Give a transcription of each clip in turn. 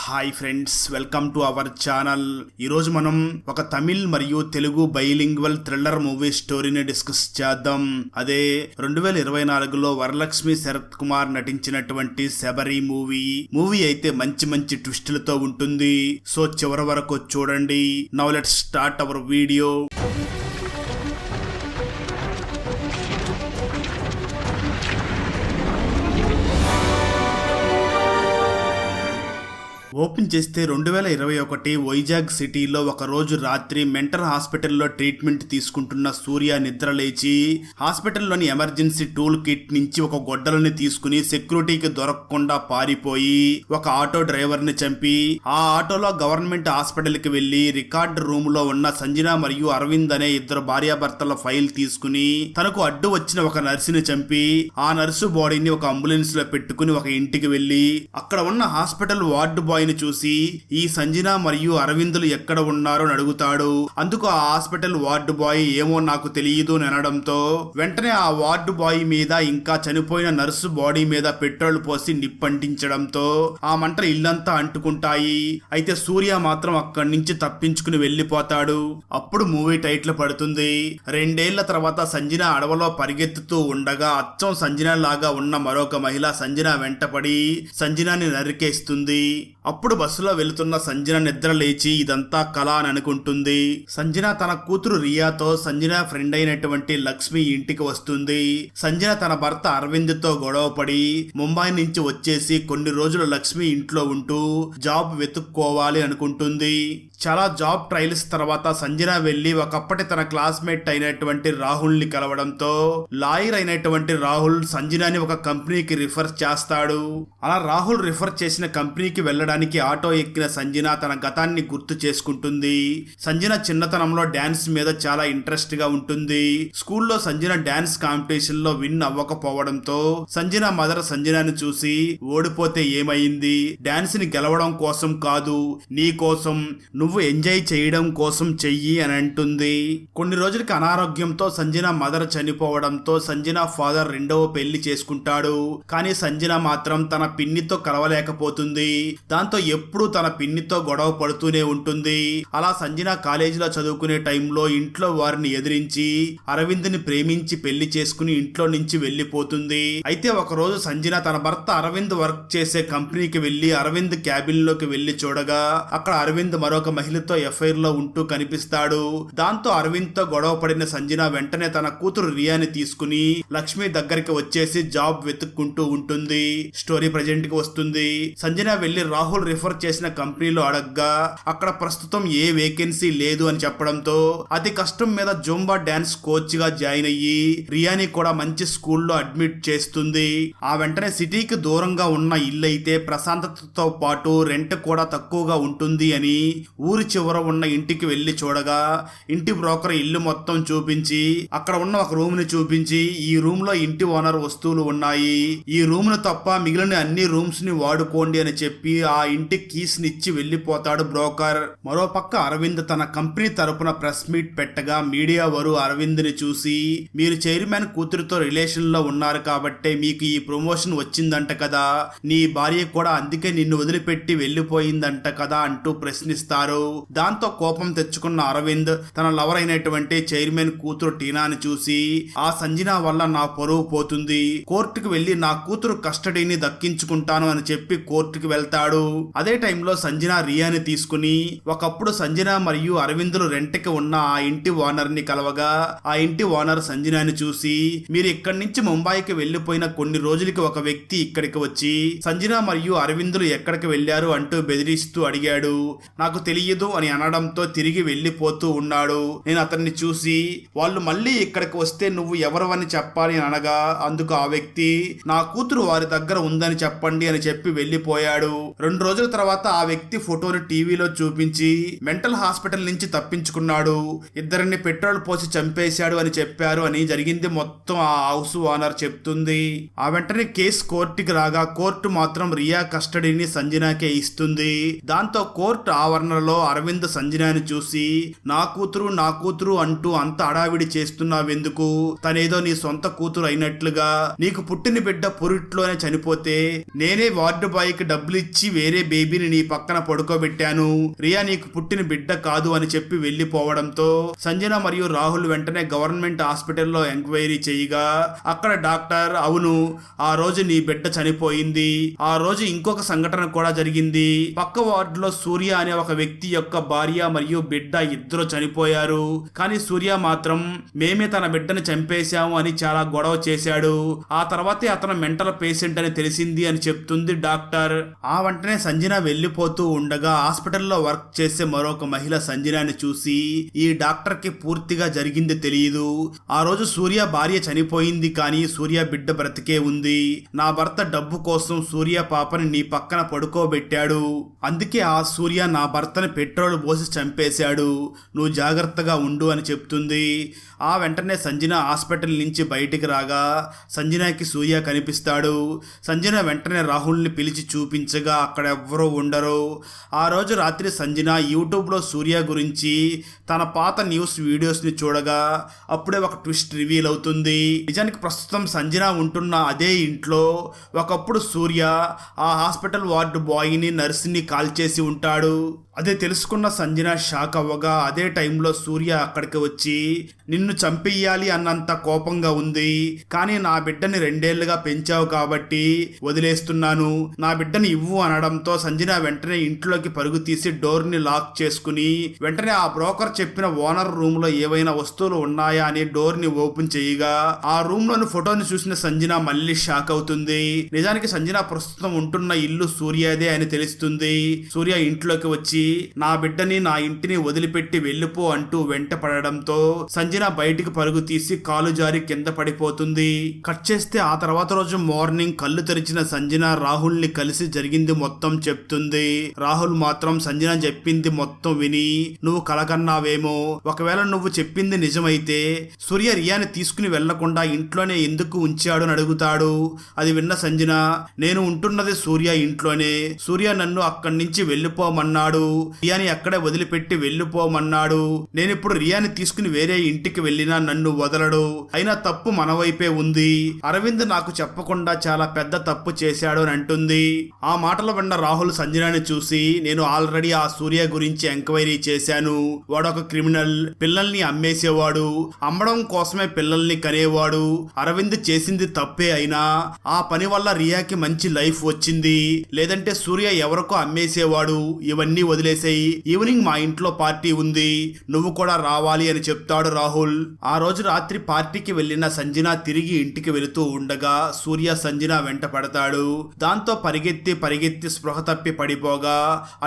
Hi friends, welcome to our channel. ఈరోజు మనం ఒక తమిళ్ మరియు తెలుగు బైలింగ్వల్ థ్రిల్లర్ మూవీ స్టోరీని డిస్కస్ చేద్దాం. అదే 2024లో వరలక్ష్మి శరత్ కుమార్ నటించినటువంటి శబరి మూవీ అయితే మంచి ట్విస్టులతో ఉంటుంది. సో చివరి వరకు చూడండి. Now let's start our video. Open చేస్తే 2021 వైజాగ్ సిటీలో ఒక రోజు రాత్రి మెంటల్ హాస్పిటల్లో ట్రీట్మెంట్ తీసుకుంటున్న సూర్య నిద్ర లేచి హాస్పిటల్లోని ఎమర్జెన్సీ టూల్ కిట్ నుంచి ఒక గొడ్డలని తీసుకుని సెక్యూరిటీకి దొరకకుండా పారిపోయి ఒక ఆటో డ్రైవర్ ని చంపి ఆ ఆటోలో గవర్నమెంట్ హాస్పిటల్ కి వెళ్లి రికార్డ్ రూమ్ లో ఉన్న సంజన మరియు అరవింద్ అనే ఇద్దరు భార్యాభర్తల ఫైల్ తీసుకుని తనకు అడ్డు వచ్చిన ఒక నర్సుని చంపి ఆ నర్సు బాడీని ఒక అంబులెన్స్ లో పెట్టుకుని ఒక ఇంటికి వెళ్లి అక్కడ ఉన్న హాస్పిటల్ వార్డు బాయ్ చూసి ఈ సంజన మరియు అరవిందులు ఎక్కడ ఉన్నారో అని అడుగుతాడు. అందుకు ఆ హాస్పిటల్ వార్డు బాయ్ ఏమో నాకు తెలియదు అని అనడంతో వెంటనే ఆ వార్డు బాయ్ మీద ఇంకా చనిపోయిన నర్సు బాడీ మీద పెట్రోల్ పోసి నిప్పంటించడంతో ఆ మంటలు ఇల్లంతా అంటుకుంటాయి. అయితే సూర్య మాత్రం అక్కడి నుంచి తప్పించుకుని వెళ్లిపోతాడు. అప్పుడు మూవీ టైటిల్ పడుతుంది. 2 ఏళ్ల తర్వాత సంజన అడవిలో పరిగెత్తుతూ ఉండగా అచ్చం సంజన లాగా ఉన్న మరొక మహిళ సంజన వెంటపడి సంజనాని నరికేస్తుంది. అప్పుడు బస్సులో వెళుతున్న సంజన నిద్ర లేచి ఇదంతా కళ అని అనుకుంటుంది. సంజన తన కూతురు రియాతో సంజన ఫ్రెండ్ అయినటువంటి లక్ష్మి ఇంటికి వస్తుంది. సంజన తన భర్త అరవింద్ తో గొడవపడి ముంబై నుంచి వచ్చేసి కొన్ని రోజులు లక్ష్మి ఇంట్లో ఉంటూ జాబ్ వెతుక్కోవాలి అనుకుంటుంది. చాలా జాబ్ ట్రయల్స్ తర్వాత సంజన వెళ్లి ఒకప్పటి తన క్లాస్మేట్ అయినటువంటి రాహుల్ ని కలవడంతో లాయర్ అయినటువంటి రాహుల్ సంజనాని ఒక కంపెనీకి రిఫర్ చేస్తాడు. అలా రాహుల్ రిఫర్ చేసిన కంపెనీకి వెళ్ళడానికి ఆటో ఎక్కిన సంజన తన గతాన్ని గుర్తు చేసుకుంటుంది. సంజన చిన్నతనంలో డాన్స్ మీద చాలా ఇంట్రెస్ట్ గా ఉంటుంది. స్కూల్లో సంజన డాన్స్ కాంపిటీషన్ లో విన్ అవ్వకపోవడంతో సంజన మదర్ సంజనాని చూసి ఓడిపోతే ఏమైంది, డాన్స్ ని గెలవడం కోసం కాదు, నీ కోసం నువ్వు ఎంజాయ్ చేయడం కోసం చెయ్యి అని అంటుంది. కొన్ని రోజులకి అనారోగ్యంతో సంజన మదర్ చనిపోవడంతో సంజన ఫాదర్ రెండవ పెళ్లి చేసుకుంటాడు. కానీ సంజన మాత్రం తన పిన్నితో కలవలేకపోతుంది. దాంతో ఎప్పుడూ తన పిన్నితో గొడవ పడుతూనే ఉంటుంది. అలా సంజన కాలేజీలో చదువుకునే టైంలో ఇంట్లో వారిని ఎదిరించి అరవింద్ ని ప్రేమించి పెళ్లి చేసుకుని ఇంట్లో నుంచి వెళ్లిపోతుంది. అయితే ఒక రోజు సంజన తన భర్త అరవింద్ వర్క్ చేసే కంపెనీకి వెళ్లి అరవింద్ క్యాబిన్ లోకి వెళ్లి చూడగా అక్కడ అరవింద్ మరొక మహిళతో ఎఫ్ఐఆర్ లో ఉంటూ కనిపిస్తాడు. దాంతో అరవింద్ తో గొడవ పడిన సంజన వెంటనే తన కూతురు రియాని తీసుకుని లక్ష్మి దగ్గరికి వచ్చేసి జాబ్ వెతుక్కుంటూ ఉంటుంది. స్టోరీ ప్రజెంట్ కి వస్తుంది. సంజన వెళ్లి రాహుల్ రిఫర్ చేసిన కంపెనీలో అడగ్గా అక్కడ ప్రస్తుతం ఏ వేకెన్సీ లేదు అని చెప్పడంతో అతి కష్టం మీద జూంబా డాన్స్ కోచ్ గా జాయిన్ అయ్యి రియాని కూడా మంచి స్కూల్లో అడ్మిట్ చేస్తుంది. ఆ వెంటనే సిటీకి దూరంగా ఉన్న ఇల్లు అయితే ప్రశాంతతతో పాటు రెంట్ కూడా తక్కువగా ఉంటుంది అని ఊరి చివర ఉన్న ఇంటికి వెళ్లి చూడగా ఇంటి బ్రోకర్ ఇల్లు మొత్తం చూపించి అక్కడ ఉన్న ఒక రూమ్ ని చూపించి ఈ రూమ్ లో ఇంటి ఓనర్ వస్తువులు ఉన్నాయి, ఈ రూమ్ ను తప్ప మిగిలిన అన్ని రూమ్స్ ని వాడుకోండి అని చెప్పి ఆ ఇంటి కీస్ నిచ్చి వెళ్లిపోతాడు బ్రోకర్. మరోపక్క అరవింద్ తన కంపెనీ తరపున ప్రెస్ మీట్ పెట్టగా మీడియా వారు అరవింద్ ని చూసి మీరు చైర్మన్ కూతురుతో రిలేషన్ లో ఉన్నారు కాబట్టే మీకు ఈ ప్రమోషన్ వచ్చిందంట కదా, నీ భార్య కూడా అందుకే నిన్ను వదిలిపెట్టి వెళ్లిపోయిందంట కదా అంటూ ప్రశ్నిస్తారు. దాంతో కోపం తెచ్చుకున్న అరవింద్ తన లవర్ అయినటువంటి చైర్మన్ కూతురు టీనాని చూసి ఆ సంజన వల్ల నా పరువు పోతుంది, కోర్టుకు వెళ్లి నా కూతురు కస్టడీని దక్కించుకుంటాను అని చెప్పి కోర్టుకు వెళ్తాడు. అదే టైంలో సంజన రియాని తీసుకుని ఒకప్పుడు సంజన మరియు అరవిందులు రెంట్కి ఉన్న ఆ ఇంటి ఓనర్ ని కలవగా ఆ ఇంటి ఓనర్ సంజనాని చూసి మీరు ఇక్కడి నుంచి ముంబైకి వెళ్లిపోయిన కొన్ని రోజులకి ఒక వ్యక్తి ఇక్కడికి వచ్చి సంజన మరియు అరవిందులు ఎక్కడికి వెళ్లారు అంటూ బెదిరిస్తూ అడిగాడు. నాకు తెలియదు అని అనడంతో తిరిగి వెళ్లిపోతూ ఉన్నాడు. నేను అతన్ని చూసి వాళ్ళు మళ్ళీ ఇక్కడికి వస్తే నువ్వు ఎవరు అని చెప్పాలి అని అనగా అందుకు ఆ వ్యక్తి నా కూతురు వారి దగ్గర ఉందని చెప్పండి అని చెప్పి వెళ్లిపోయాడు. 2 రోజుల తర్వాత ఆ వ్యక్తి ఫోటోని టీవీలో చూపించి మెంటల్ హాస్పిటల్ నుంచి తప్పించుకున్నాడు, ఇద్దరిని పెట్రోల్ పోసి చంపేశాడు అని చెప్పారు అని జరిగింది మొత్తం ఆ హౌస్ ఓనర్ చెప్తుంది. ఆ వెంటనే కేసు కోర్టుకి రాగా కోర్టు మాత్రం రియా కస్టడీని సంజనాకే ఇస్తుంది. దాంతో కోర్టు ఆవరణలో అరవింద్ సంజనాని చూసి నా కూతురు అంటూ అంత అడావిడి చేస్తున్నావెందుకు? తనేదో నీ సొంత కూతురు అయినట్లుగా, నీకు పుట్టిన బిడ్డ పురిట్లోనే చనిపోతే నేనే వార్డు బాయ్ కి డబ్బులిచ్చి వేరే బేబీని నీ పక్కన పడుకోబెట్టాను. రియా నీకు పుట్టిన బిడ్డ కాదు అని చెప్పి వెళ్లిపోవడంతో సంజన మరియు రాహుల్ వెంటనే గవర్నమెంట్ హాస్పిటల్లో ఎంక్వైరీ చేయగా అక్కడ డాక్టర్, అవును ఆ రోజు నీ బిడ్డ చనిపోయింది. ఆ రోజు ఇంకొక సంఘటన కూడా జరిగింది. పక్క వార్డులో సూర్య అనే ఒక వ్యక్తి యొక్క భార్య మరియు బిడ్డ ఇద్దరు చనిపోయారు. కానీ సూర్య మాత్రం మేమే తన బిడ్డను చంపేశాము అని చాలా గొడవ చేశాడు. ఆ తర్వాతే అతను మెంటల్ పేషెంట్ అని తెలిసింది అని చెప్తుంది డాక్టర్. ఆ వెంటనే సంజన వెళ్లిపోతూ ఉండగా హాస్పిటల్లో వర్క్ చేసే మరొక మహిళ సంజనాని చూసి ఈ డాక్టర్ కి పూర్తిగా జరిగింది తెలియదు. ఆ రోజు సూర్య భార్య చనిపోయింది కానీ సూర్య బిడ్డ బ్రతికే ఉంది. నా భర్త డబ్బు కోసం సూర్య పాపని నీ పక్కన పడుకోబెట్టాడు. అందుకే ఆ సూర్య నా భర్తని పెట్రోల్ పోసి చంపేశాడు. నువ్వు జాగ్రత్తగా ఉండు అని చెప్తుంది. ఆ వెంటనే సంజన హాస్పిటల్ నుంచి బయటికి రాగా సంజనకి సూర్య కనిపిస్తాడు. సంజన వెంటనే రాహుల్ని పిలిచి చూపించగా అక్కడ ఎవ్వరూ ఉండరు. ఆ రోజు రాత్రి సంజన యూట్యూబ్లో సూర్య గురించి తన పాత న్యూస్ వీడియోస్ని చూడగా అప్పుడే ఒక ట్విస్ట్ రివీల్ అవుతుంది. నిజానికి ప్రస్తుతం సంజన ఉంటున్న అదే ఇంట్లో ఒకప్పుడు సూర్య ఆ హాస్పిటల్ వార్డు బాయ్ని నర్సుని కాల్ చేసి ఉంటాడు. అదే తెలుసుకున్న సంజన షాక్ అవ్వగా అదే టైంలో సూర్య అక్కడికి వచ్చి నిన్ను చంపేయాలి అన్నంత కోపంగా ఉంది. కానీ నా బిడ్డని 2 ఏళ్లుగా పెంచావు కాబట్టి వదిలేస్తున్నాను, నా బిడ్డని ఇవ్వు అనడంతో సంజన వెంటనే ఇంట్లోకి పరుగు తీసి డోర్ని లాక్ చేసుకుని వెంటనే ఆ బ్రోకర్ చెప్పిన ఓనర్ రూమ్ లో ఏవైనా వస్తువులు ఉన్నాయా అని డోర్ని ఓపెన్ చేయగా ఆ రూమ్ లోని ఫోటోని చూసిన సంజన మళ్ళీ షాక్ అవుతుంది. నిజానికి సంజన ప్రస్తుతం ఉంటున్న ఇల్లు సూర్యదే అని తెలుస్తుంది. సూర్య ఇంట్లోకి వచ్చి నా బిడ్డని నా ఇంటిని వదిలిపెట్టి వెళ్ళిపో అంటూ వెంట పడడంతో సంజన బయటికి పరుగు తీసి కాలు జారి కింద పడిపోతుంది. కట్ చేస్తే ఆ తర్వాత రోజు మార్నింగ్ కళ్ళు తెరిచిన సంజన రాహుల్ ని కలిసి జరిగింది మొత్తం చెప్తుంది. రాహుల్ మాత్రం సంజన చెప్పింది మొత్తం విని నువ్వు కలకన్నావేమో, ఒకవేళ నువ్వు చెప్పింది నిజమైతే సూర్య రియాని తీసుకుని వెళ్లకుండా ఇంట్లోనే ఎందుకు ఉంచాడు అని అడుగుతాడు. అది విన్న సంజన నేను ఉంటున్నది సూర్య ఇంట్లోనే, సూర్య నన్ను అక్కడి నుంచి వెళ్ళిపోమన్నాడు, రియాని అక్కడే వదిలిపెట్టి వెళ్ళిపోమన్నాడు. నేనిప్పుడు రియాని తీసుకుని వేరే ఇంటికి వెళ్ళినా నన్ను వదలడు, అయినా తప్పు మన వైపే ఉంది. అరవింద్ నాకు చెప్పకుండా చాలా పెద్ద తప్పు చేశాడు అని అంటుంది. ఆ మాటలు విన్న రాహుల్ సంజనాని చూసి నేను ఆల్రెడీ ఆ సూర్య గురించి ఎంక్వైరీ చేశాను. వాడు ఒక క్రిమినల్, పిల్లల్ని అమ్మేసేవాడు, అమ్మడం కోసమే పిల్లల్ని కనేవాడు. అరవింద్ చేసింది తప్పే అయినా ఆ పని వల్ల రియాకి మంచి లైఫ్ వచ్చింది, లేదంటే సూర్య ఎవరికో అమ్మేసేవాడు. ఇవన్నీ వదిలేసేయి, ఈవినింగ్ మా ఇంట్లో పార్టీ ఉంది, నువ్వు కూడా రావాలి అని చెప్తాడు రాహుల్. ఆ రోజు రాత్రి పార్టీకి వెళ్లిన సంజన తిరిగి ఇంటికి వెళుతూ ఉండగా సూర్య సంజన వెంట పడతాడు. దాంతో పరిగెత్తి స్పృహ తప్పి పడిపోగా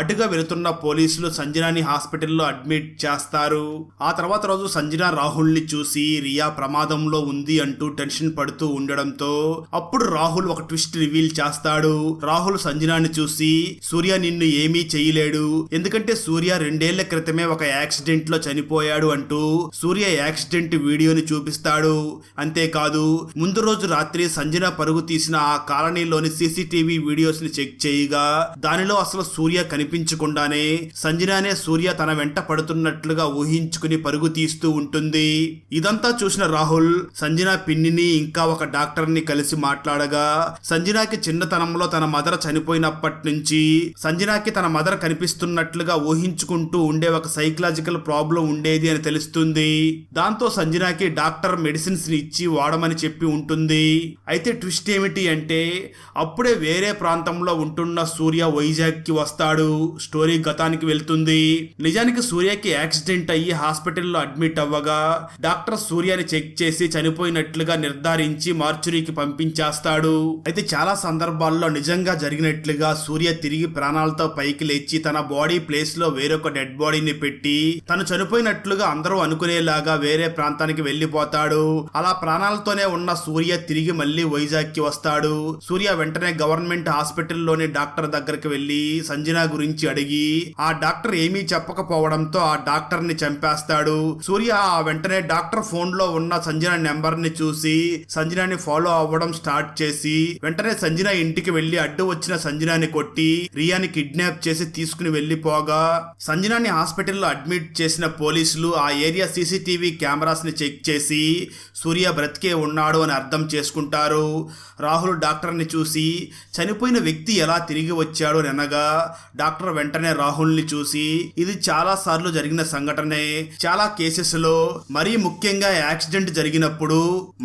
అటుగా వెళుతున్న పోలీసులు సంజనాని హాస్పిటల్లో అడ్మిట్ చేస్తారు. ఆ తర్వాత రోజు సంజన రాహుల్ ని చూసి రియా ప్రమాదంలో ఉంది అంటూ టెన్షన్ పడుతూ ఉండడంతో అప్పుడు రాహుల్ ఒక ట్విస్ట్ రివీల్ చేస్తాడు. రాహుల్ సంజనాని చూసి సూర్య నిన్ను ఏమీ చేయలేడు, ఎందుకంటే సూర్య 2 ఏళ్ల క్రితమే ఒక యాక్సిడెంట్ లో చనిపోయాడు అంటూ సూర్య యాక్సిడెంట్ వీడియోని చూపిస్తాడు. అంతేకాదు ముందు రోజు రాత్రి సంజన పరుగు తీసిన ఆ కాలనీలోని సీసీటీవీ వీడియోస్ ని చెక్ చేయగా దానిలో అసలు సూర్య కనిపించకుండానే సంజనానే సూర్య తన వెంట పడుతున్నట్లుగా ఊహించుకుని పరుగు తీస్తూ ఉంటుంది. ఇదంతా చూసిన రాహుల్ సంజన పిన్నిని ఇంకా ఒక డాక్టర్ ని కలిసి మాట్లాడగా సంజనాకి చిన్నతనంలో తన మదర్ చనిపోయినప్పటి నుంచి సంజనాకి తన మదర్ కనిపిస్తున్నట్లుగా ఊహించుకుంటూ ఉండే ఒక సైకలాజికల్ ప్రాబ్లం ఉండేది అని తెలుస్తుంది. దాంతో సంజనాకి డాక్టర్ మెడిసిన్స్ ని ఇచ్చి వాడమని చెప్పి ఉంటుంది. అయితే ట్విస్ట్ ఏమిటి అంటే అప్పుడే వేరే ప్రాంతంలో ఉంటున్న సూర్య వైజాగ్ కి వస్తాడు. స్టోరీ గతానికి వెళ్తుంది. నిజానికి సూర్యకి యాక్సిడెంట్ అయ్యి హాస్పిటల్లో అడ్మిట్ అవ్వగా డాక్టర్ సూర్యని చెక్ చేసి చనిపోయినట్లుగా నిర్ధారించి మార్చురీకి పంపించేస్తాడు. అయితే చాలా సందర్భాల్లో నిజంగా జరిగినట్లుగా సూర్య తిరిగి ప్రాణాలతో పైకి లేచి తన బాడీ ప్లేస్ లో వేరొక డెడ్ బాడీని పెట్టి తను చనిపోయినట్లుగా అందరూ అనుకునేలాగా వేరే ప్రాంతానికి వెళ్లిపోతాడు. అలా ప్రాణాలతోనే ఉన్న సూర్య తిరిగి మళ్ళీ వైజాగ్ కి వస్తాడు. సూర్య వెంటనే గవర్నమెంట్ హాస్పిటల్లోని డాక్టర్ దగ్గరికి వెళ్లి సంజన గురించి అడిగి ఆ డాక్టర్ ఏమీ చెప్పకపోవడంతో ఆ డాక్టర్ ని చంపేస్తాడు. సూర్య ఆ వెంటనే డాక్టర్ ఫోన్ లో ఉన్న సంజన నెంబర్ ని చూసి సంజనాని ఫాలో అవ్వడం స్టార్ట్ చేసి వెంటనే సంజన ఇంటికి వెళ్లి అడ్డు వచ్చిన సంజనాని కొట్టి రియాని కిడ్నాప్ చేసి తీసుకుని వెళ్లి వెళ్లిపోగా సంజనాని హాస్పిటల్లో అడ్మిట్ చేసిన పోలీసులు ఆ ఏరియా సీసీటీవీ కెమెరాస్ ని చెక్ చేసి సూర్య బ్రతికే ఉన్నాడు అని అర్థం చేసుకుంటారు. రాహుల్ డాక్టర్ని చూసి చనిపోయిన వ్యక్తి ఎలా తిరిగి వచ్చాడు అని అనగా డాక్టర్ వెంటనే రాహుల్ని చూసి ఇది చాలా సార్లు జరిగిన సంఘటనే, చాలా కేసెస్ లో మరీ ముఖ్యంగా యాక్సిడెంట్ జరిగినప్పుడు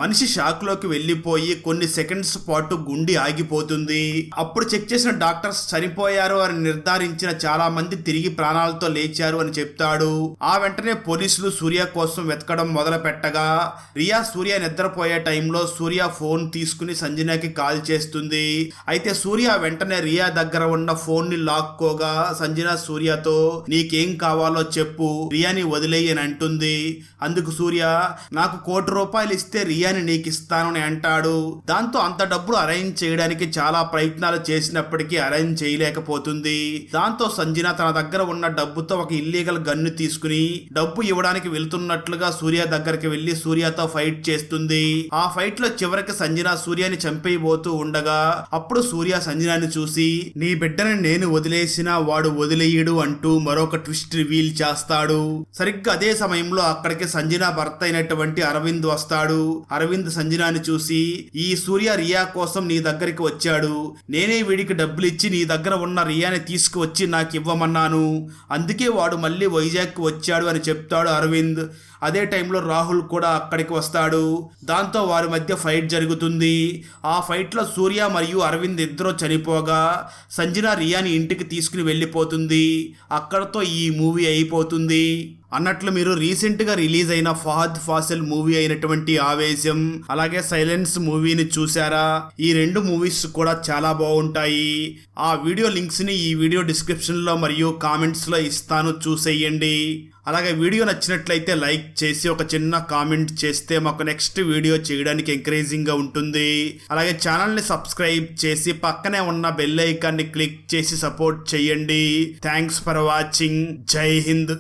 మనిషి షాక్ లోకి వెళ్లిపోయి కొన్ని సెకండ్స్ పాటు గుండె ఆగిపోతుంది. అప్పుడు చెక్ చేసిన డాక్టర్స్ చనిపోయారు అని నిర్ధారించిన చాలా మంది తిరిగి ప్రాణాలతో లేచారు అని చెప్తాడు. ఆ వెంటనే పోలీసులు సూర్య కోసం వెతకడం మొదలు పెట్టగా రియా సూర్య నిద్రపోయే టైంలో సూర్య ఫోన్ తీసుకుని సంజనాకి కాల్ చేస్తుంది. అయితే సూర్య వెంటనే రియా దగ్గర ఉన్న ఫోన్ ని లాక్కోగా సంజన సూర్యతో నీకేం కావాలో చెప్పు, రియాని వదిలేయి అని అంటుంది. అందుకు సూర్య నాకు ₹1,00,00,000 ఇస్తే రియాని నీకు ఇస్తాను అని అంటాడు. దాంతో అంత డబ్బులు అరేంజ్ చేయడానికి చాలా ప్రయత్నాలు చేసినప్పటికీ అరేంజ్ చేయలేకపోతుంది. దాంతో సంజన తన దగ్గర ఉన్న డబ్బుతో ఒక ఇల్లీగల్ గన్ను తీసుకుని డబ్బు ఇవ్వడానికి వెళ్తున్నట్లుగా సూర్య దగ్గరికి వెళ్లి సూర్యతో ఫైట్ చేస్తుంది. ఆ ఫైట్ లో చివరికి సంజన సూర్యని చంపేయబోతూ ఉండగా అప్పుడు సూర్య సంజనాని చూసి నీ బిడ్డని నేను వదిలేసినా వాడు వదిలేయడు అంటూ మరొక ట్విస్ట్ రివీల్ చేస్తాడు. సరిగ్గా అదే సమయంలో అక్కడికి సంజన భర్త అయినటువంటి అరవింద్ వస్తాడు. అరవింద్ సంజనాని చూసి ఈ సూర్య రియా కోసం నీ దగ్గరికి వచ్చాడు, నేనే వీడికి డబ్బులు ఇచ్చి నీ దగ్గర ఉన్న రియాని తీసుకువచ్చి నాకు ఇవ్వమన్నాను, అందుకే వాడు మళ్ళీ వైజాగ్ వచ్చాడు అని చెప్తాడు అరవింద్. అదే టైంలో రాహుల్ కూడా అక్కడికి వస్తాడు. దాంతో వారి మధ్య ఫైట్ జరుగుతుంది. ఆ ఫైట్లో సూర్య మరియు అరవింద్ ఇద్దరు చనిపోగా సంజన రియాని ఇంటికి తీసుకుని వెళ్ళిపోతుంది. అక్కడతో ఈ మూవీ అయిపోతుంది. అన్నట్లు మీరు రీసెంట్గా రిలీజ్ అయిన ఫహద్ ఫాసిల్ మూవీ అయినటువంటి ఆవేశం అలాగే సైలెన్స్ మూవీని చూసారా? ఈ రెండు మూవీస్ కూడా చాలా బాగుంటాయి. ఆ వీడియో లింక్స్ ని ఈ వీడియో డిస్క్రిప్షన్ లో మరియు కామెంట్స్ లో ఇస్తాను, చూసేయండి. అలాగే వీడియో నచ్చినట్లయితే లైక్ చేసి ఒక చిన్న కామెంట్ చేస్తే మాకు నెక్స్ట్ వీడియో చేయడానికి ఎంకరేజింగ్ గా ఉంటుంది. అలాగే ఛానల్ ని సబ్స్క్రైబ్ చేసి పక్కనే ఉన్న బెల్ ఐకాన్ ని క్లిక్ చేసి సపోర్ట్ చేయండి. Thanks for watching. జై హింద్.